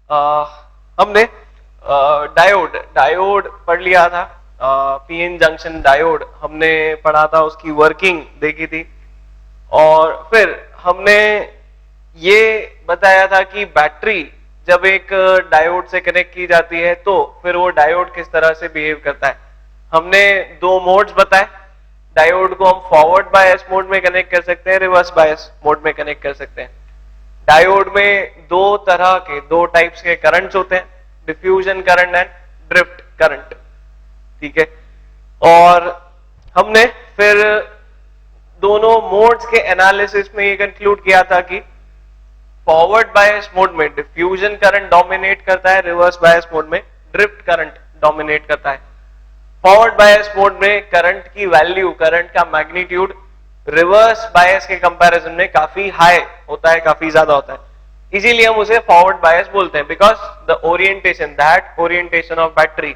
आ, हमने diode diode पढ़ लिया था। पीएन जंक्शन डायोड हमने पढ़ा था, उसकी वर्किंग देखी थी। और फिर हमने ये बताया था कि बैटरी जब एक डायोड से कनेक्ट की जाती है तो फिर वो डायोड किस तरह से बिहेव करता है। हमने दो मोड्स बताए। डायोड को हम फॉरवर्ड बायस मोड में कनेक्ट कर सकते हैं, रिवर्स बायस मोड में कनेक्ट कर सकते हैं। डायोड में दो तरह के, दो टाइप्स के करंट्स होते हैं, diffusion current and drift current. ठीक है। और हमने फिर दोनों मोड्स के एनालिसिस में ये कंक्लूड किया था कि फॉरवर्ड बायस मोड में डिफ्यूजन करंट डोमिनेट करता है, रिवर्स बायस मोड में ड्रिफ्ट करंट डोमिनेट करता है। फॉरवर्ड बायस मोड में करंट की वैल्यू, करंट का मैग्नीट्यूड रिवर्स बायस के कंपैरिजन में काफी हाई होता है, काफी ज्यादा होता है। इसीलिए हम उसे फॉरवर्ड बायस बोलते हैं, because the orientation, that orientation of battery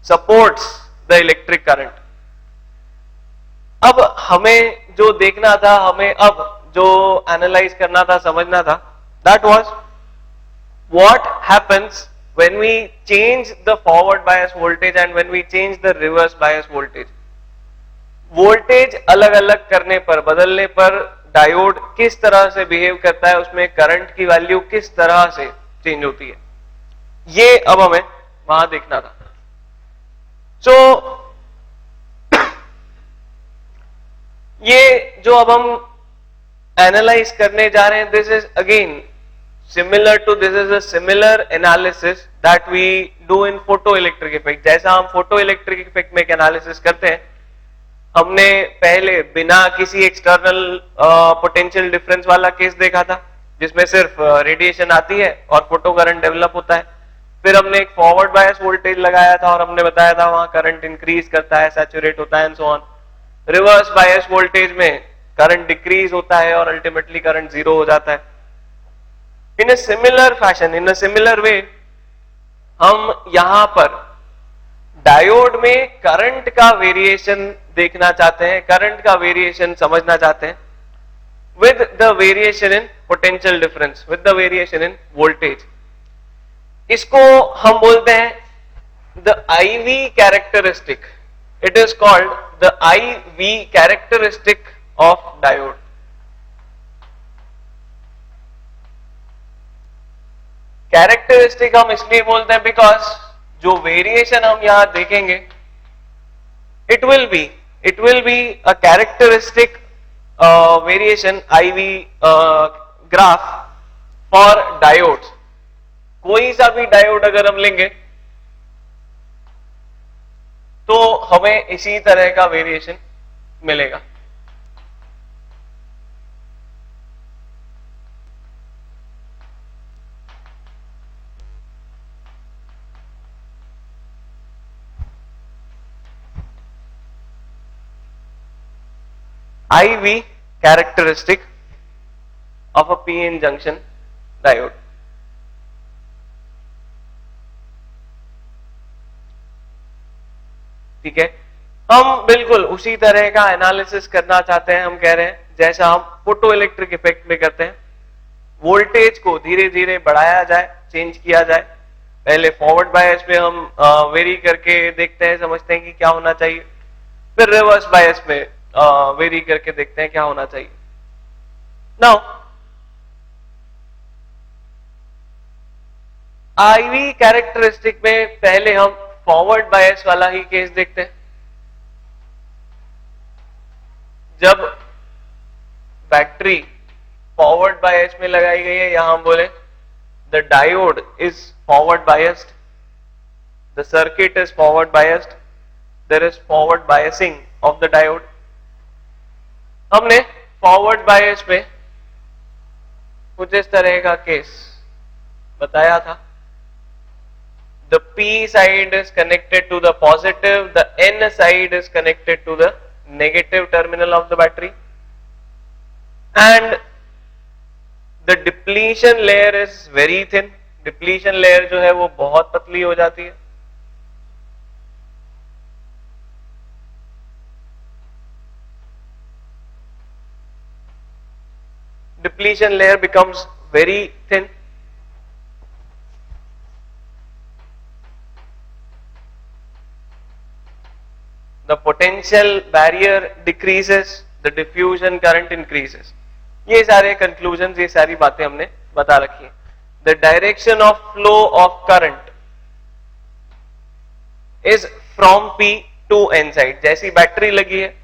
supports the electric current. अब हमें जो देखना था, हमें अब जो एनालाइज करना था, समझना था, that was what happens when we change the forward bias voltage and when we change the reverse bias voltage। Voltage अलग अलग करने पर, बदलने पर डायोड किस तरह से बिहेव करता है, उसमें करंट की वैल्यू किस तरह से चेंज होती है, ये अब हमें वहां देखना था। सो ये जो अब हम एनालाइज करने जा रहे हैं, this is again similar to, this is a similar analysis that we do in photoelectric effect। जैसा हम photoelectric effect में एक एनालिसिस करते हैं, हमने पहले बिना किसी एक्सटर्नल पोटेंशियल डिफरेंस वाला केस देखा था, जिसमें सिर्फ रेडिएशन आती है और फोटो करंट डेवलप होता है। फिर हमने एक फॉरवर्ड बायस वोल्टेज लगाया था और हमने बताया था वहां करंट इंक्रीज करता है, सैचुरेट होता है and so on. Reverse bias voltage में करंट डिक्रीज होता है और अल्टीमेटली करंट जीरो हो जाता है। इन a similar fashion, in a similar way, हम यहां पर डायोड में करंट का वेरिएशन देखना चाहते हैं, करंट का वेरिएशन समझना चाहते हैं with the variation in potential difference, with the variation in voltage. इसको हम बोलते हैं the IV characteristic. It is called the IV characteristic of diode. Characteristic हम इसलिए बोलते हैं बिकॉज जो वेरिएशन हम यहां देखेंगे, it will be a characteristic variation IV graph for diodes. कोई सा भी डायोड अगर हम लेंगे तो हमें इसी तरह का वेरिएशन मिलेगा। IV characteristic of a PN junction diode। ठीक है, हम बिल्कुल उसी तरह का एनालिसिस करना चाहते हैं। हम कह रहे हैं जैसा हम फोटो इलेक्ट्रिक इफेक्ट में करते हैं, वोल्टेज को धीरे धीरे बढ़ाया जाए, चेंज किया जाए। पहले फॉरवर्ड बायस में हम वेरी करके देखते हैं, समझते हैं कि क्या होना चाहिए, फिर रिवर्स बायस में वेरी करके देखते हैं क्या होना चाहिए। नाउ IV कैरेक्टरिस्टिक में पहले हम फॉरवर्ड बायस वाला ही केस देखते हैं। जब बैटरी फॉरवर्ड बायस में लगाई गई है, यहां हम बोले the diode is forward biased, the circuit is forward biased, there is forward biasing of the diode. हमने फॉरवर्ड बायस में कुछ इस तरह का केस बताया था। The P side is connected to the positive, the N side is connected to the negative terminal of the battery, and the depletion layer is very thin। depletion layer जो है वो बहुत पतली हो जाती है। depletion layer becomes very thin potential barrier decreases the diffusion current increases. ये सारे कंक्लूजन, ये सारी बातें हमने बता रखी है। The direction of flow of current is from P to N side. जैसी बैटरी लगी है,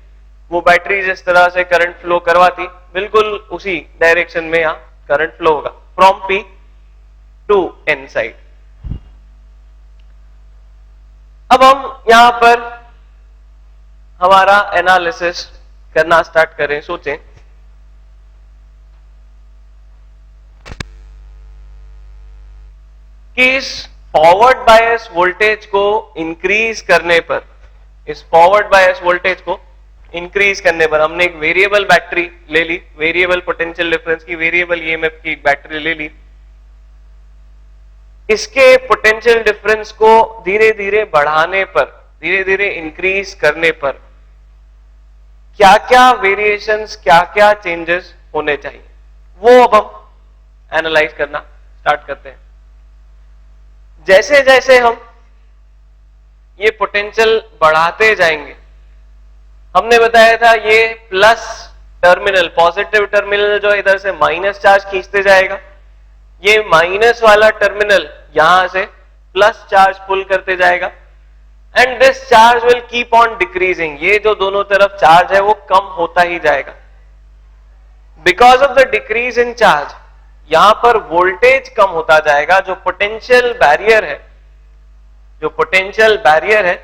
वो बैटरी जिस तरह से करंट फ्लो करवाती, बिल्कुल उसी डायरेक्शन में यहां करंट फ्लो होगा, from P to N side. अब हम यहां पर हमारा एनालिसिस करना स्टार्ट करें। सोचें कि इस फॉरवर्ड बायस वोल्टेज को इंक्रीज करने पर, इस फॉरवर्ड बायस वोल्टेज को इंक्रीज करने पर, हमने एक वेरिएबल बैटरी ले ली, वेरिएबल पोटेंशियल डिफरेंस की, वेरिएबल ईएमएफ की बैटरी ले ली। इसके पोटेंशियल डिफरेंस को धीरे धीरे बढ़ाने पर, धीरे धीरे इंक्रीज करने पर क्या क्या वेरिएशंस, क्या क्या चेंजेस होने चाहिए, वो अब हम एनालाइज करना स्टार्ट करते हैं। जैसे जैसे हम ये पोटेंशियल बढ़ाते जाएंगे, हमने बताया था ये प्लस टर्मिनल, पॉजिटिव टर्मिनल जो इधर से माइनस चार्ज खींचते जाएगा, ये माइनस वाला टर्मिनल यहां से प्लस चार्ज पुल करते जाएगा, and this charge will keep on decreasing. ये जो दोनों तरफ चार्ज है वो कम होता ही जाएगा। Because of the decrease in charge यहां पर वोल्टेज कम होता जाएगा, जो पोटेंशियल बैरियर है, जो पोटेंशियल बैरियर है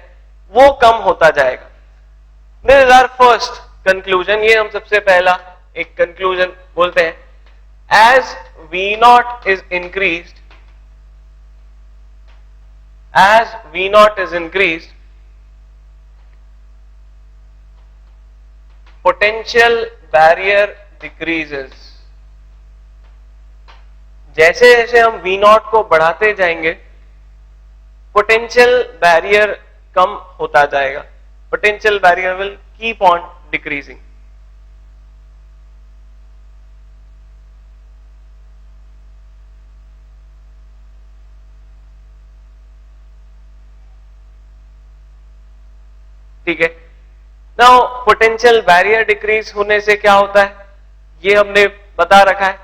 वो कम होता जाएगा। This is our first conclusion, ये हम सबसे पहला एक कंक्लूजन बोलते हैं। As V naught is increased, as V naught is increased, potential barrier decreases। जैसे जैसे हम V naught को बढ़ाते जाएंगे, पोटेंशियल बैरियर कम होता जाएगा, potential barrier will keep on decreasing. ठीक है। नाउ पोटेंशियल बैरियर डिक्रीज होने से क्या होता है, ये हमने बता रखा है।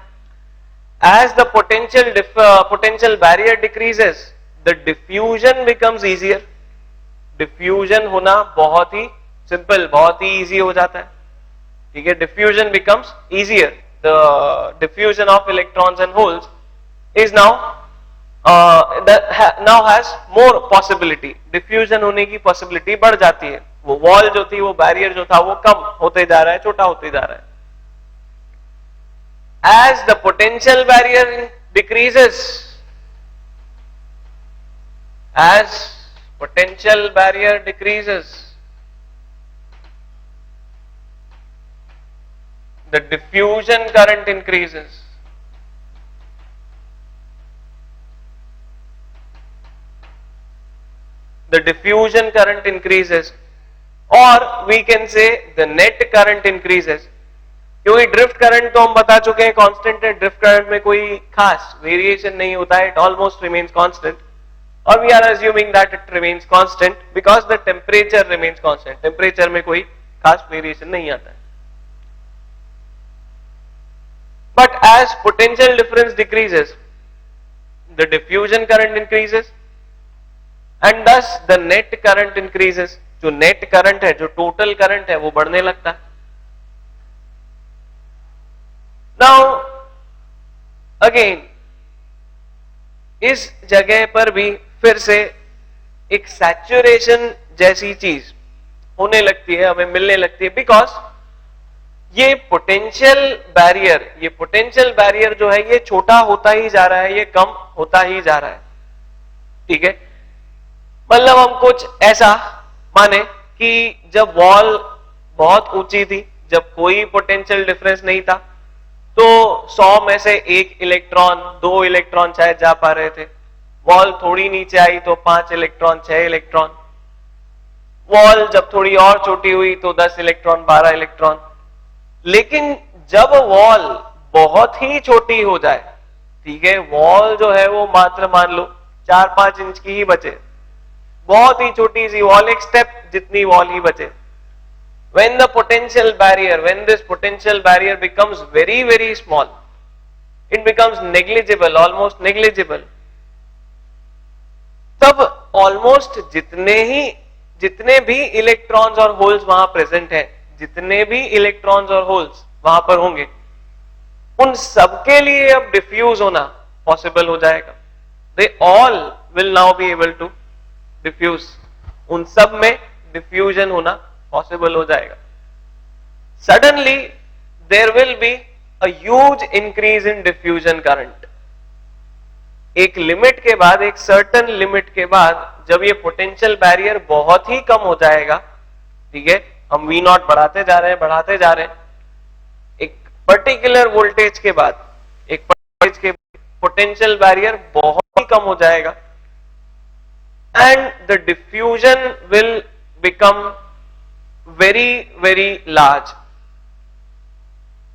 As the potential barrier decreases, the diffusion becomes easier. Diffusion होना बहुत ही सिंपल, बहुत ही इजी हो जाता है। ठीक है, diffusion becomes easier. The diffusion of electrons and holes is now has more possibility. Diffusion होने की पॉसिबिलिटी बढ़ जाती है। वो वॉल जो थी, वो बैरियर जो था, वो कम होते जा रहा है, छोटा होते जा रहा है। As the potential barrier decreases, as potential barrier decreases, the diffusion current increases. The diffusion current increases, or we can say the net current increases. क्योंकि ड्रिफ्ट करंट तो हम बता चुके हैं कांस्टेंट है, ड्रिफ्ट करंट में कोई खास वेरिएशन नहीं होता है, it almost remains constant, or we are assuming that it remains constant because the temperature remains constant. Temperature में कोई खास वेरिएशन नहीं आता है। But as potential difference decreases, the diffusion current increases and thus the net current increases. जो net current है, जो total current है, वो बढ़ने लगता है। Now again इस जगह पर भी फिर से एक सैचुरेशन जैसी चीज होने लगती है, हमें मिलने लगती है, बिकॉज ये पोटेंशियल बैरियर जो है ये छोटा होता ही जा रहा है, ये कम होता ही जा रहा है। ठीक है, मतलब हम कुछ ऐसा माने कि जब वॉल बहुत ऊंची थी, जब कोई पोटेंशियल डिफरेंस नहीं था, तो 100 में से 1 इलेक्ट्रॉन 2 इलेक्ट्रॉन शायद जा पा रहे थे। वॉल थोड़ी नीचे आई तो 5 इलेक्ट्रॉन 6 इलेक्ट्रॉन, वॉल जब थोड़ी और छोटी हुई तो 10 इलेक्ट्रॉन 12 इलेक्ट्रॉन। लेकिन जब वॉल बहुत ही छोटी हो जाए, ठीक है, वॉल जो है वो मात्र मान लो 4-5 इंच की ही बचे, बहुत ही छोटी सी वॉल, एक स्टेप जितनी वॉल ही बचे, when the potential barrier, when this potential barrier becomes very very small, it becomes negligible, almost negligible, तब ऑलमोस्ट जितने भी इलेक्ट्रॉन्स और होल्स वहां प्रेजेंट हैं, जितने भी इलेक्ट्रॉन्स और होल्स वहां पर होंगे, उन सबके लिए अब डिफ्यूज होना पॉसिबल हो जाएगा. They all will now be able to diffuse. उन सब में डिफ्यूजन होना पॉसिबल हो जाएगा. Suddenly there will be a huge increase in diffusion current. एक लिमिट के बाद, एक सर्टेन लिमिट के बाद, जब ये पोटेंशियल बैरियर बहुत ही कम हो जाएगा, ठीक है, हम V नॉट बढ़ाते जा रहे हैं, एक पर्टिकुलर वोल्टेज के बाद, एक वोल्टेज के पोटेंशियल बैरियर बहुत ही कम हो जाएगा, and the diffusion will become very very large.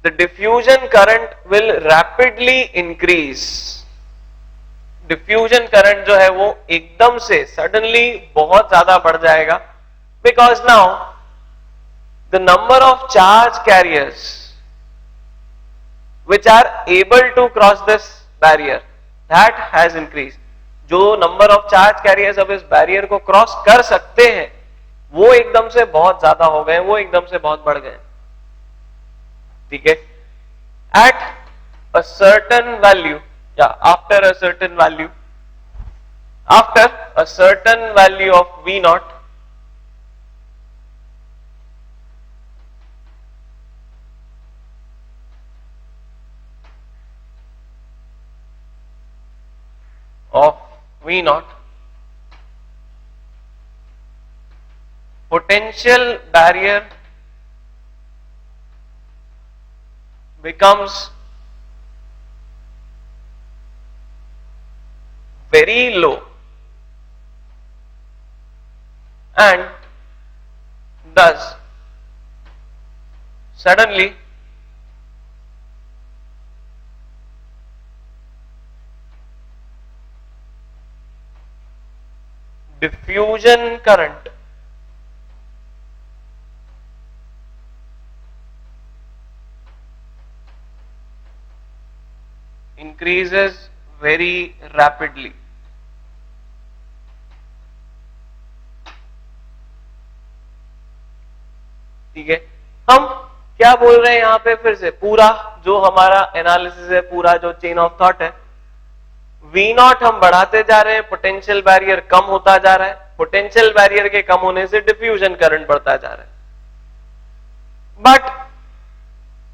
The diffusion current will rapidly increase. Diffusion current जो है वो एकदम से सडनली बहुत ज्यादा बढ़ जाएगा, because now the number of charge carriers which are able to cross this barrier, that has increase. जो नंबर ऑफ चार्ज कैरियर्स अब इस बैरियर को क्रॉस कर सकते हैं वो एकदम से बहुत ज्यादा हो गए, वो एकदम से बहुत बढ़ गए, ठीक है. Eight a certain value, after a certain value of V naught, potential barrier becomes very low, and thus suddenly diffusion current increases very rapidly. ठीक है, हम क्या बोल रहे हैं यहां पे, फिर से पूरा जो हमारा एनालिसिस है, पूरा जो चेन ऑफ थॉट है, V नॉट हम बढ़ाते जा रहे हैं, पोटेंशियल बैरियर कम होता जा रहा है, पोटेंशियल बैरियर के कम होने से डिफ्यूजन करंट बढ़ता जा रहा है. But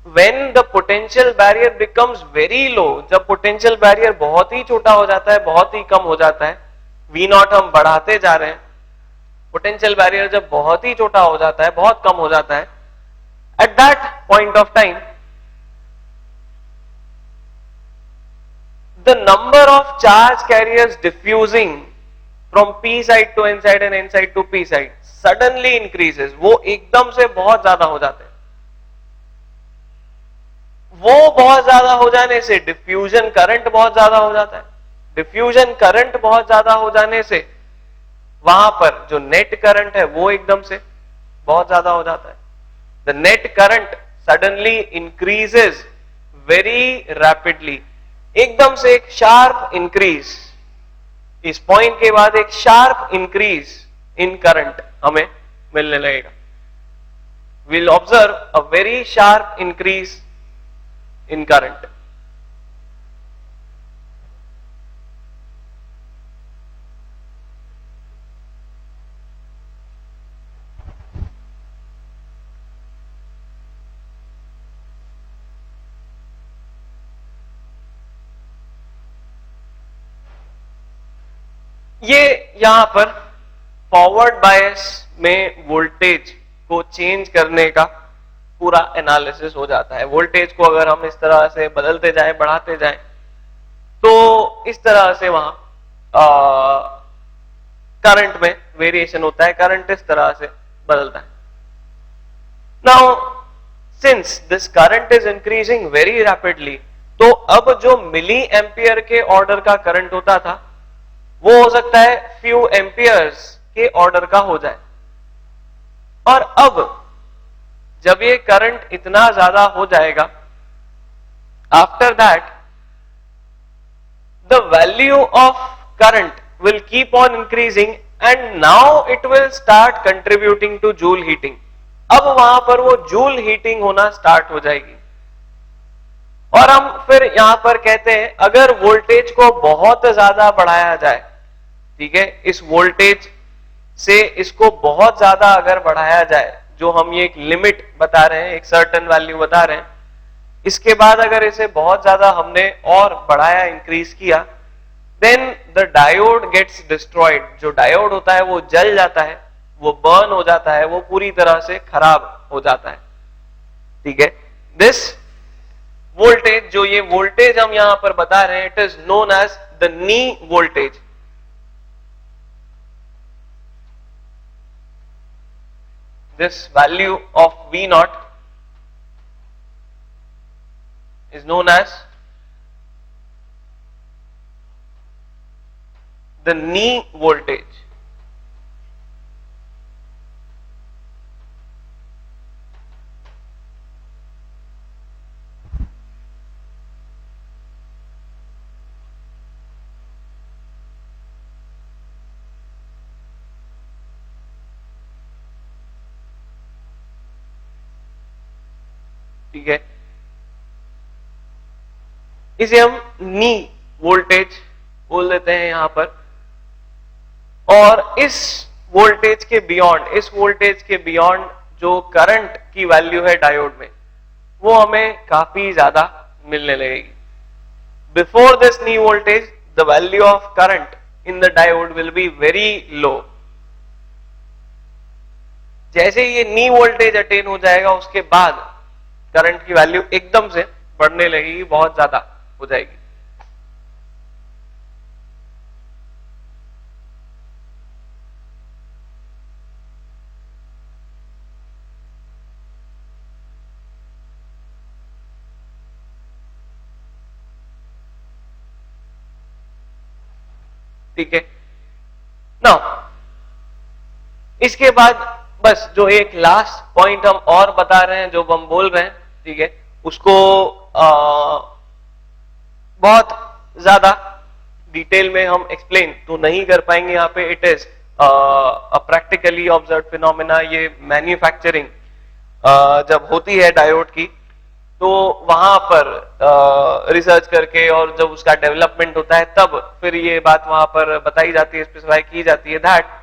when the potential barrier becomes very low, जब पोटेंशियल बैरियर बहुत ही छोटा हो जाता है, बहुत ही कम हो जाता है, V नॉट हम बढ़ाते जा रहे हैं, पोटेंशियल बैरियर जब बहुत ही छोटा हो जाता है, बहुत कम हो जाता है, at that point of time the number of charge carriers diffusing from P side to N side and N side to P side suddenly increases. वो एकदम से बहुत ज्यादा हो जाते हैं. वो बहुत ज्यादा हो जाने से डिफ्यूजन करंट बहुत ज्यादा हो जाता है. डिफ्यूजन करंट बहुत ज्यादा हो जाने से वहां पर जो नेट करंट है वो एकदम से बहुत ज्यादा हो जाता है. The net current suddenly increases very rapidly. एकदम से एक शार्प इंक्रीज, इस पॉइंट के बाद एक शार्प इंक्रीज इन करंट हमें मिलने लगेगा. Will observe a very sharp increase in current. ये यहां पर फॉरवर्ड बायस में वोल्टेज को चेंज करने का पूरा एनालिसिस हो जाता है. वोल्टेज को अगर हम इस तरह से बदलते जाएं, बढ़ाते जाएं, तो इस तरह से वहां करंट में वेरिएशन होता है, करंट इस तरह से बदलता है. Now since this current is increasing very rapidly, तो अब जो मिली एम्पियर के ऑर्डर का करंट होता था वो हो सकता है फ्यू एम्पियर्स के ऑर्डर का हो जाए. और अब जब ये करंट इतना ज्यादा हो जाएगा, after that the value of current will keep on increasing and now it will start contributing to joule heating. अब वहां पर वो जूल हीटिंग होना स्टार्ट हो जाएगी। और हम फिर यहां पर कहते हैं अगर वोल्टेज को बहुत ज्यादा बढ़ाया जाए, ठीक है, इस वोल्टेज से इसको बहुत ज्यादा अगर बढ़ाया जाए, जो हम ये एक लिमिट बता रहे हैं, एक सर्टेन वैल्यू बता रहे हैं, इसके बाद अगर इसे बहुत ज्यादा हमने और बढ़ाया, इंक्रीज किया, then the diode gets destroyed. जो डायोड होता है वो जल जाता है, वो बर्न हो जाता है, वो पूरी तरह से खराब हो जाता है, ठीक है। दिस वोल्टेज, जो ये वोल्टेज हम यहां पर बता रहे हैं, it is known as the knee voltage. This value of V naught is known as the knee voltage. ठीक है, इसे हम नी वोल्टेज बोल देते हैं यहां पर। और इस वोल्टेज के बियॉन्ड, इस वोल्टेज के बियॉन्ड जो करंट की वैल्यू है डायोड में, वो हमें काफी ज्यादा मिलने लगेगी। Before this knee voltage the value of current in the diode will be very low. जैसे ये नी वोल्टेज अटेन हो जाएगा, उसके बाद करंट की वैल्यू एकदम से बढ़ने लगेगी, बहुत ज्यादा हो जाएगी। ठीक है ना। इसके बाद बस जो एक लास्ट पॉइंट हम और बता रहे हैं, जो हम बोल रहे हैं, ठीक है, उसको बहुत ज्यादा डिटेल में हम एक्सप्लेन तो नहीं कर पाएंगे यहाँ पे। It is a practically observe phenomena. ये मैन्युफैक्चरिंग जब होती है डायोड की, तो वहां पर रिसर्च करके और जब उसका डेवलपमेंट होता है, तब फिर ये बात वहां पर बताई जाती है, स्पेसिफाई की जाती है that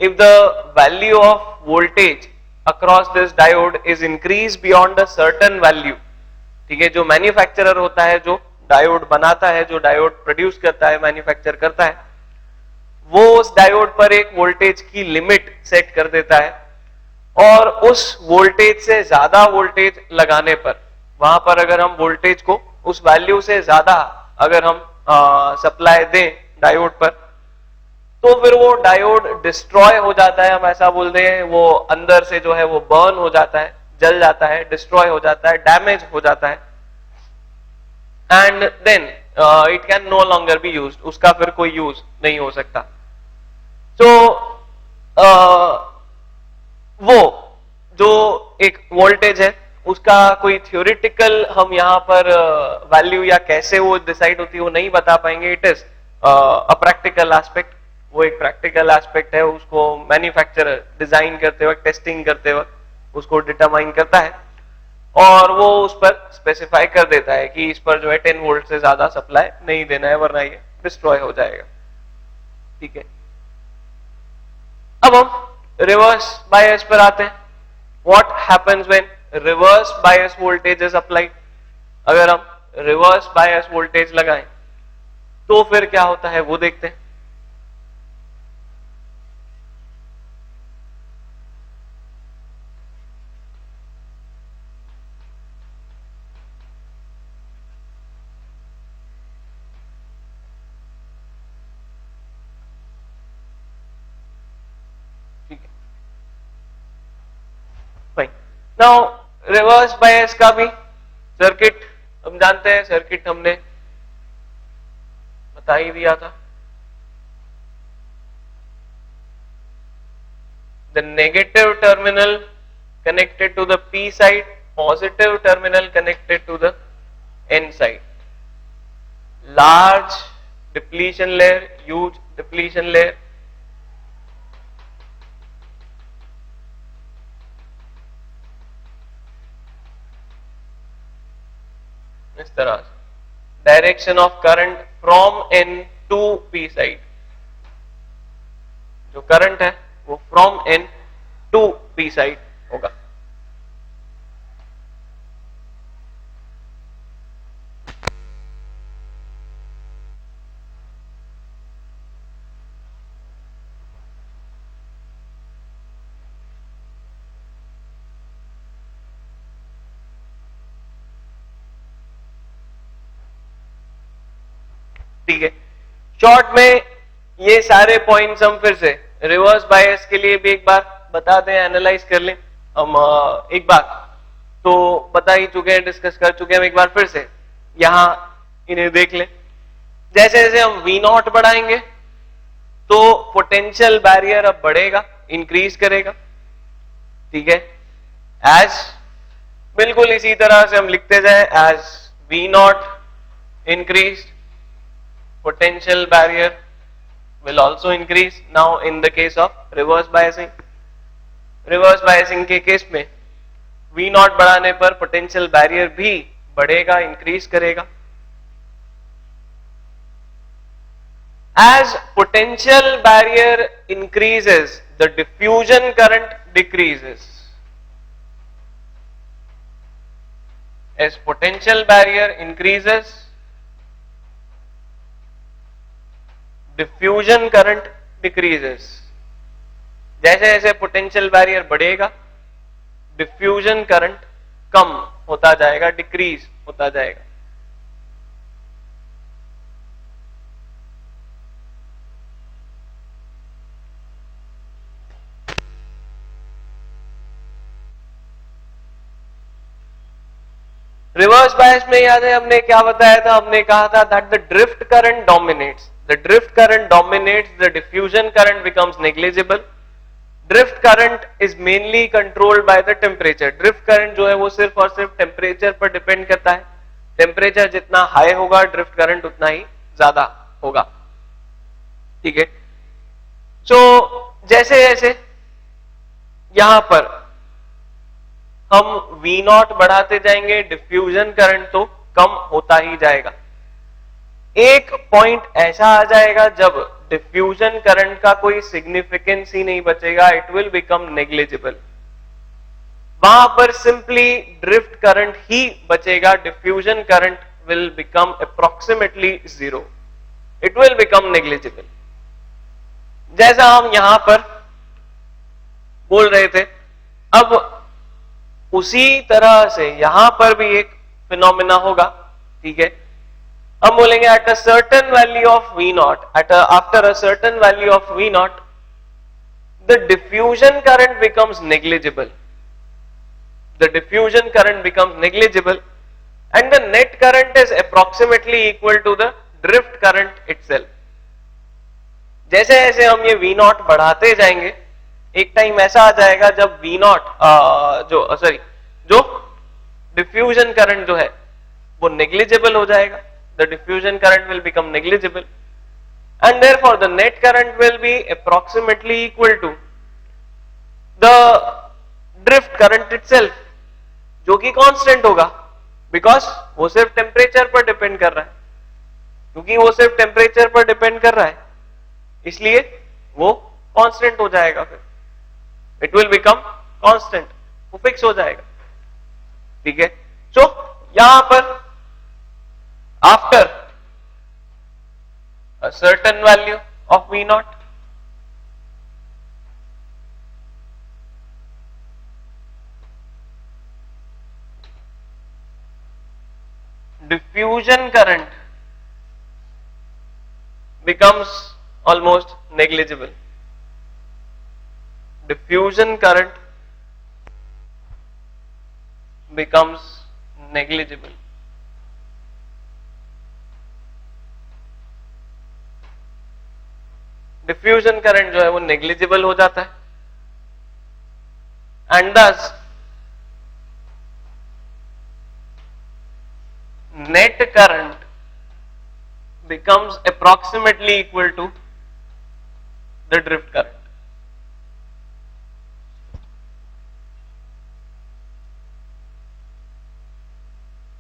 if the value of voltage across this diode is increased beyond a certain value, ठीक है, जो मैन्युफैक्चरर होता है, जो डायोड बनाता है, जो डायोड प्रोड्यूस करता है, मैन्युफैक्चर करता है, वो उस डायोड पर एक वोल्टेज की लिमिट सेट कर देता है। और उस वोल्टेज से ज्यादा वोल्टेज लगाने पर, वहां पर अगर हम वोल्टेज को उस वैल्यू से ज्यादा अगर हम सप्लाई दें डायोड पर, तो फिर वो डायोड डिस्ट्रॉय हो जाता है। हम ऐसा बोलते हैं, वो अंदर से जो है वो बर्न हो जाता है, जल जाता है, डिस्ट्रॉय हो जाता है, डैमेज हो जाता है, and then it can no longer be used. उसका फिर कोई यूज नहीं हो सकता। तो वो जो एक वोल्टेज है, उसका कोई थ्योरेटिकल हम यहाँ पर वैल्यू या कैसे वो डिसाइड होती है वो नहीं बता पाएंगे। It is a practical aspect. वो एक प्रैक्टिकल एस्पेक्ट है, उसको मैन्युफैक्चरर डिजाइन करते वक्त, टेस्टिंग करते वक्त उसको डिटरमाइन करता है, और वो उस पर स्पेसिफाई कर देता है कि इस पर जो है 10 वोल्ट से ज्यादा सप्लाई नहीं देना है, वरना ये डिस्ट्रॉय हो जाएगा। ठीक है, अब हम रिवर्स बायस पर आते हैं। What happens when reverse bias voltage is applied. अगर हम रिवर्स बायस वोल्टेज लगाएं तो फिर क्या होता है वो देखते हैं। नाउ रिवर्स बायस का भी सर्किट हम जानते हैं। सर्किट हमने बता ही दिया था। The negative terminal connected to the P side, positive terminal connected to the N side. Large depletion layer, huge depletion layer. इस तरह से direction of current from N to P side, जो करंट है वो from N to P side होगा. ठीक है, short में ये सारे पॉइंट्स हम फिर से रिवर्स बायस के लिए भी एक बार बता दें, एनालाइज कर लें. हम एक बार तो बता ही चुके हैं, डिस्कस कर चुके हैं, हम एक बार फिर से यहां इन्हें देख लें. जैसे जैसे हम V0 बढ़ाएंगे तो पोटेंशियल बैरियर अब बढ़ेगा, इंक्रीज करेगा. ठीक है, एज बिल्कुल इसी तरह से हम लिखते जाए, as V0 increase potential barrier will also increase. Now in the case of reverse biasing, reverse biasing के केस में V0 बढ़ाने पर potential barrier भी बढ़ेगा, increase करेगा. As potential barrier increases, the diffusion current decreases. As potential barrier increases, diffusion current decreases. जैसे जैसे potential barrier बढ़ेगा, डिफ्यूजन करंट कम होता जाएगा, डिक्रीज होता जाएगा. रिवर्स बायस में याद है हमने क्या बताया था, हमने कहा था that the drift current dominates. The drift current dominates, the diffusion current becomes negligible. Drift current is mainly controlled by the temperature. Drift current जो है वो सिर्फ और सिर्फ टेम्परेचर पर डिपेंड करता है. टेम्परेचर जितना हाई होगा, ड्रिफ्ट करंट उतना ही ज्यादा होगा. ठीक है, सो जैसे जैसे यहां पर हम V0 बढ़ाते जाएंगे, डिफ्यूजन करंट तो कम होता ही जाएगा. एक पॉइंट ऐसा आ जाएगा जब डिफ्यूजन करंट का कोई सिग्निफिकेंस ही नहीं बचेगा, इट विल बिकम नेग्लिजिबल. वहां पर सिंपली ड्रिफ्ट करंट ही बचेगा, diffusion current will become approximately zero, it will become negligible. जैसा हम यहां पर बोल रहे थे, अब उसी तरह से यहां पर भी एक फिनोमेना होगा. ठीक है, हम बोलेंगे at a certain value of V0, after a certain value of V0, the diffusion current becomes negligible. The diffusion current becomes negligible, and the net current is approximately equal to the drift current itself. जैसे जैसे हम ये V0 बढ़ाते जाएंगे, एक time ऐसा आ जाएगा जब V0 जो डिफ्यूजन करंट जो है वो नेग्लिजिबल हो जाएगा. The diffusion current will become negligible, and therefore the net current will be approximately equal to the drift current itself, जो कि कांस्टेंट होगा, बिकॉज वो सिर्फ टेम्परेचर पर डिपेंड कर रहा है. क्योंकि वो सिर्फ टेम्परेचर पर डिपेंड कर रहा है, इसलिए वो कांस्टेंट हो जाएगा. फिर इट विल बिकम कांस्टेंट, वो फिक्स हो जाएगा. ठीक है, सो यहां पर after a certain value of V0, diffusion current becomes almost negligible. Diffusion current becomes negligible. Diffusion current जो है वो नेग्लिजिबल हो जाता है, एंड दस net current becomes approximately equal to the drift current.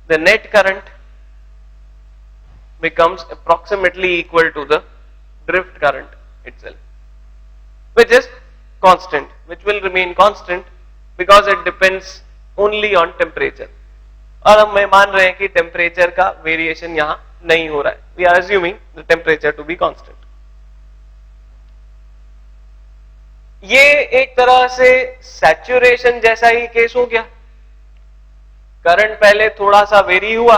The net current becomes approximately equal to the drift current itself, which is constant, which will remain constant because it depends only on temperature. और हम मान रहे हैं कि temperature का variation यहां नहीं हो रहा है. We are assuming the temperature to be constant. ये एक तरह से सैचुरेशन जैसा ही केस हो गया. करंट पहले थोड़ा सा वेरी हुआ,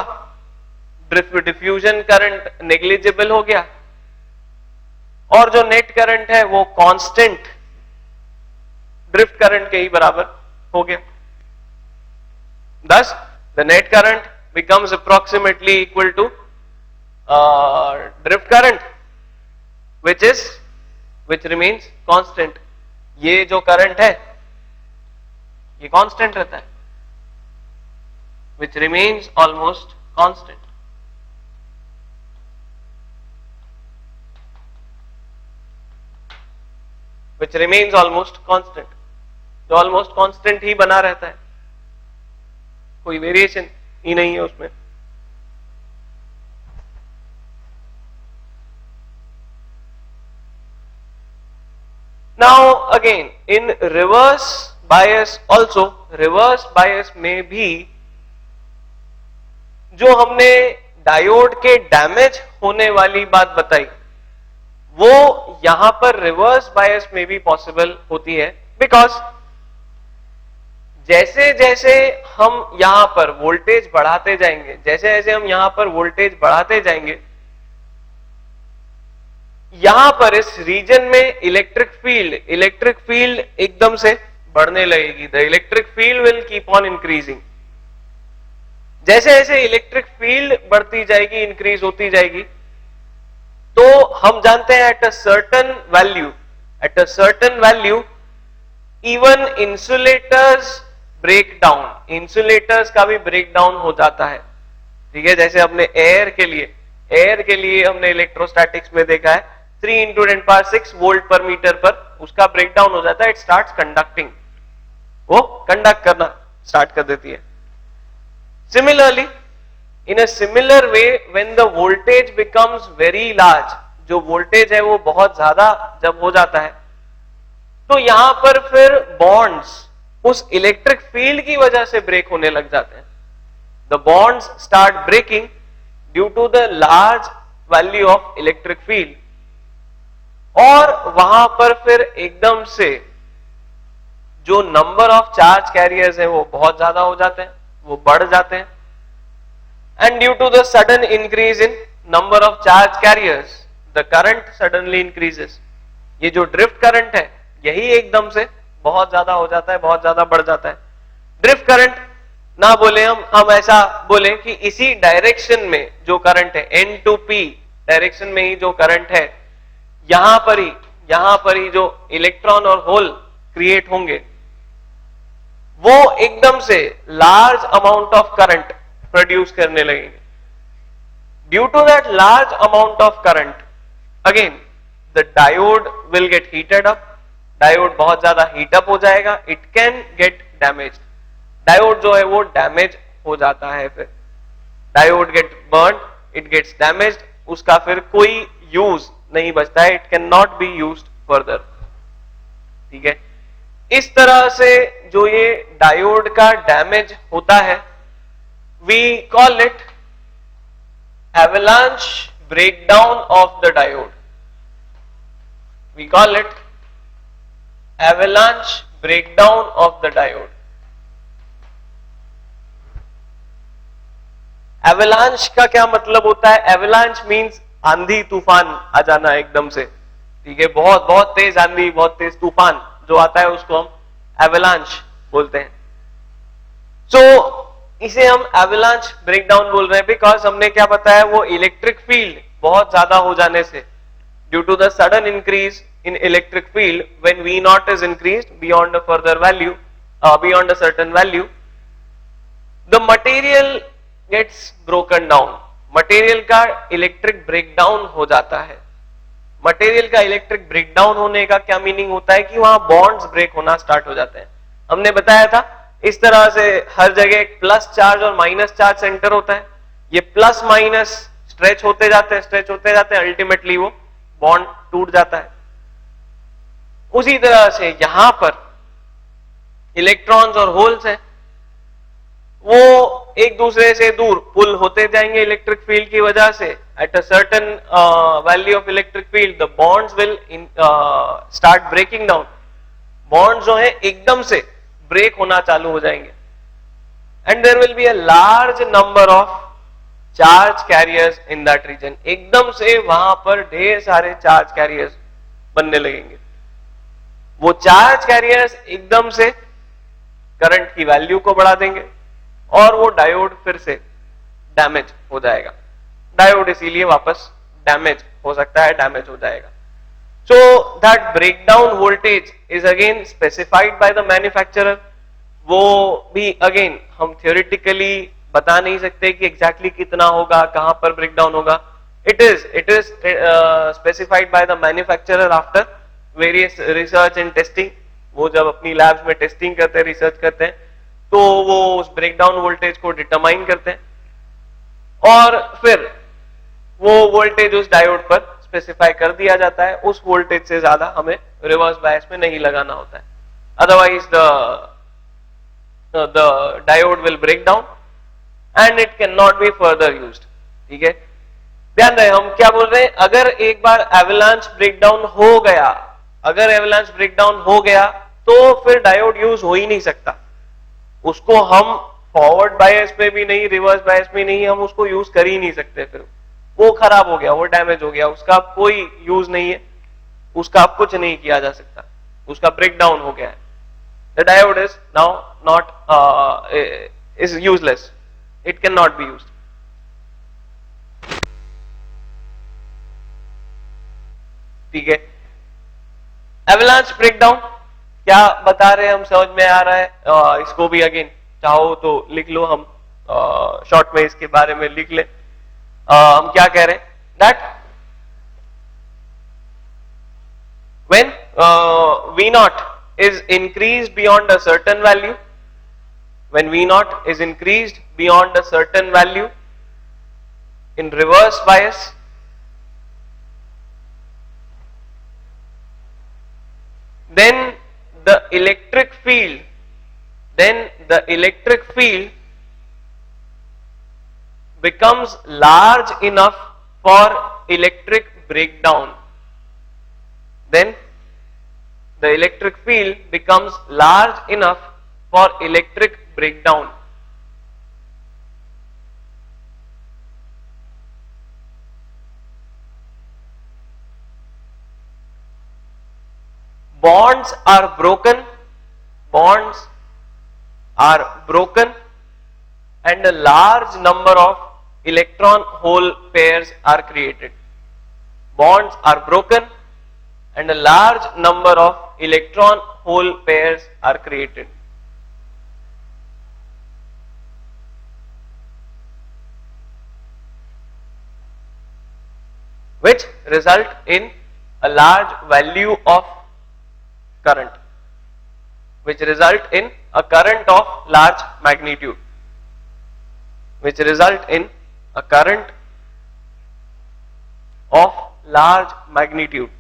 डिफ्यूजन करंट नेग्लिजिबल हो गया, और जो नेट करंट है वो कांस्टेंट ड्रिफ्ट करंट के ही बराबर हो गया. Thus, the net current becomes approximately equal to drift current, which remains constant. ये जो करंट है ये कांस्टेंट रहता है, which remains almost constant. Which remains almost constant. जो almost constant ही बना रहता है, कोई वेरिएशन ही नहीं है उसमें. Now again in reverse bias also, reverse bias में भी जो हमने डायोड के डैमेज होने वाली बात बताई वो यहां पर रिवर्स बायस में भी पॉसिबल होती है. बिकॉज जैसे जैसे हम यहां पर वोल्टेज बढ़ाते जाएंगे, जैसे जैसे हम यहां पर वोल्टेज बढ़ाते जाएंगे, यहां पर इस रीजन में इलेक्ट्रिक फील्ड एकदम से बढ़ने लगेगी. The electric field will keep on increasing. जैसे जैसे इलेक्ट्रिक फील्ड बढ़ती जाएगी, इंक्रीज होती जाएगी, तो हम जानते हैं at a certain value even insulators break down, insulators का भी ब्रेक डाउन हो जाता है. ठीक है, जैसे हमने एयर के लिए हमने इलेक्ट्रोस्टैटिक्स में देखा है 3 into 10⁶ वोल्ट पर मीटर पर उसका ब्रेक डाउन हो जाता है. इट स्टार्ट्स कंडक्टिंग, वो कंडक्ट करना स्टार्ट कर देती है. Similarly, in a similar way, when the voltage becomes very large, जो वोल्टेज है वो बहुत ज्यादा जब हो जाता है, तो यहां पर फिर बॉन्ड्स उस इलेक्ट्रिक फील्ड की वजह से ब्रेक होने लग जाते हैं. The bonds start breaking due to the large value of electric field. और वहां पर फिर एकदम से जो नंबर ऑफ चार्ज कैरियर्स है वो बहुत ज्यादा हो जाते हैं, वो बढ़ जाते हैं. And due to the sudden increase in number of charge carriers the current suddenly increases. ये जो ड्रिफ्ट करंट है यही एकदम से बहुत ज्यादा हो जाता है, बहुत ज्यादा बढ़ जाता है. ड्रिफ्ट करंट ना बोले हम ऐसा बोले कि इसी डायरेक्शन में जो करंट है N to P डायरेक्शन में ही जो करंट है, यहां पर ही जो इलेक्ट्रॉन और होल क्रिएट होंगे वो एकदम से large amount of current produce करने लगेंगे. Due to that large amount of current again the diode will get heated up. Diode बहुत ज्यादा हीटअप हो जाएगा. It can get damaged. Diode जो है वो डैमेज हो जाता है. फिर diode get burn, it gets damaged. उसका फिर कोई यूज नहीं बचता है. It can not be used further. ठीक है, इस तरह से जो ये डायोड का डैमेज होता है we call it avalanche breakdown of the diode. We call it avalanche breakdown of the diode. Avalanche का क्या मतलब होता है? एवलांच मींस आंधी तूफान आ जाना एकदम से. ठीक है, बहुत बहुत तेज आंधी, बहुत तेज तूफान जो आता है उसको हम एवलांच बोलते हैं. सो इसे हम एवलांच ब्रेकडाउन बोल रहे हैं बिकॉज हमने क्या बताया, वो इलेक्ट्रिक फील्ड बहुत ज्यादा हो जाने से due to the sudden increase in electric field when V naught is increased beyond a further value, beyond a certain value, the material gets broken down, material का इलेक्ट्रिक ब्रेकडाउन हो जाता है। Material का इलेक्ट्रिक ब्रेकडाउन होने का क्या meaning होता है कि वहां बॉन्ड्स ब्रेक होना स्टार्ट हो जाते हैं। हमने बताया था इस तरह से हर जगह एक प्लस चार्ज और माइनस चार्ज सेंटर होता है, ये प्लस माइनस स्ट्रेच होते जाते हैं, स्ट्रेच होते जाते हैं, अल्टीमेटली वो बॉन्ड टूट जाता है। उसी तरह से यहां पर इलेक्ट्रॉन्स और होल्स हैं, वो एक दूसरे से दूर पुल होते जाएंगे इलेक्ट्रिक फील्ड की वजह से। At a certain value of electric field the bonds will start breaking down, bond जो है एकदम से ब्रेक होना चालू हो जाएंगे। And there will be a large number of charge carriers in that region, एकदम से वहां पर ढेर सारे चार्ज कैरियर्स बनने लगेंगे। वो चार्ज कैरियर्स एकदम से करंट की वैल्यू को बढ़ा देंगे और वो डायोड फिर से डैमेज हो जाएगा। डायोड इसीलिए वापस डैमेज हो सकता है, डैमेज हो जाएगा। So that breakdown voltage is again specified by the manufacturer, वो भी अगेन हम theoretically बता नहीं सकते कि exactly कितना होगा, कहां पर ब्रेकडाउन होगा। It is specified by the manufacturer after various research and testing, वो जब अपनी लैब्स में टेस्टिंग करते हैं, रिसर्च करते हैं, तो वो उस ब्रेकडाउन वोल्टेज को डिटरमाइन करते हैं और फिर वो वोल्टेज उस डायोड पर स्पेसिफाई कर दिया जाता है। उस वोल्टेज से ज्यादा हमें रिवर्स बायस में नहीं लगाना होता है, otherwise the diode will break down and it can not be further used. ठीक है, ध्यान रहे हम क्या बोल रहे हैं। अगर एक बार एवलांच ब्रेकडाउन हो गया, अगर एवलांच ब्रेकडाउन हो गया तो फिर डायोड यूज हो ही नहीं सकता। उसको हम फॉरवर्ड बायस में भी नहीं, रिवर्स बायस में नहीं, हम उसको यूज कर ही नहीं सकते। फिर वो खराब हो गया, वो डैमेज हो गया, उसका कोई यूज नहीं है, उसका अब कुछ नहीं किया जा सकता, उसका ब्रेकडाउन हो गया है। The diode is now not is useless, it can not be used. ठीक है, एवलांच ब्रेकडाउन क्या बता रहे हैं हम, समझ में आ रहा है। इसको भी अगेन चाहो तो लिख लो, हम शॉर्ट में इसके बारे में लिख ले। हम क्या कह रहे हैं, that when V naught is increased beyond a certain value, when V naught is increased beyond a certain value in reverse bias, then the electric field becomes large enough for electric breakdown. Then the electric field becomes large enough for electric breakdown. Bonds are broken, and a large number of electron hole pairs are created. Bonds are broken and a large number of electron hole pairs are created. Which result in a large value of current, which result in a current of large magnitude, which result in a current of large magnitude.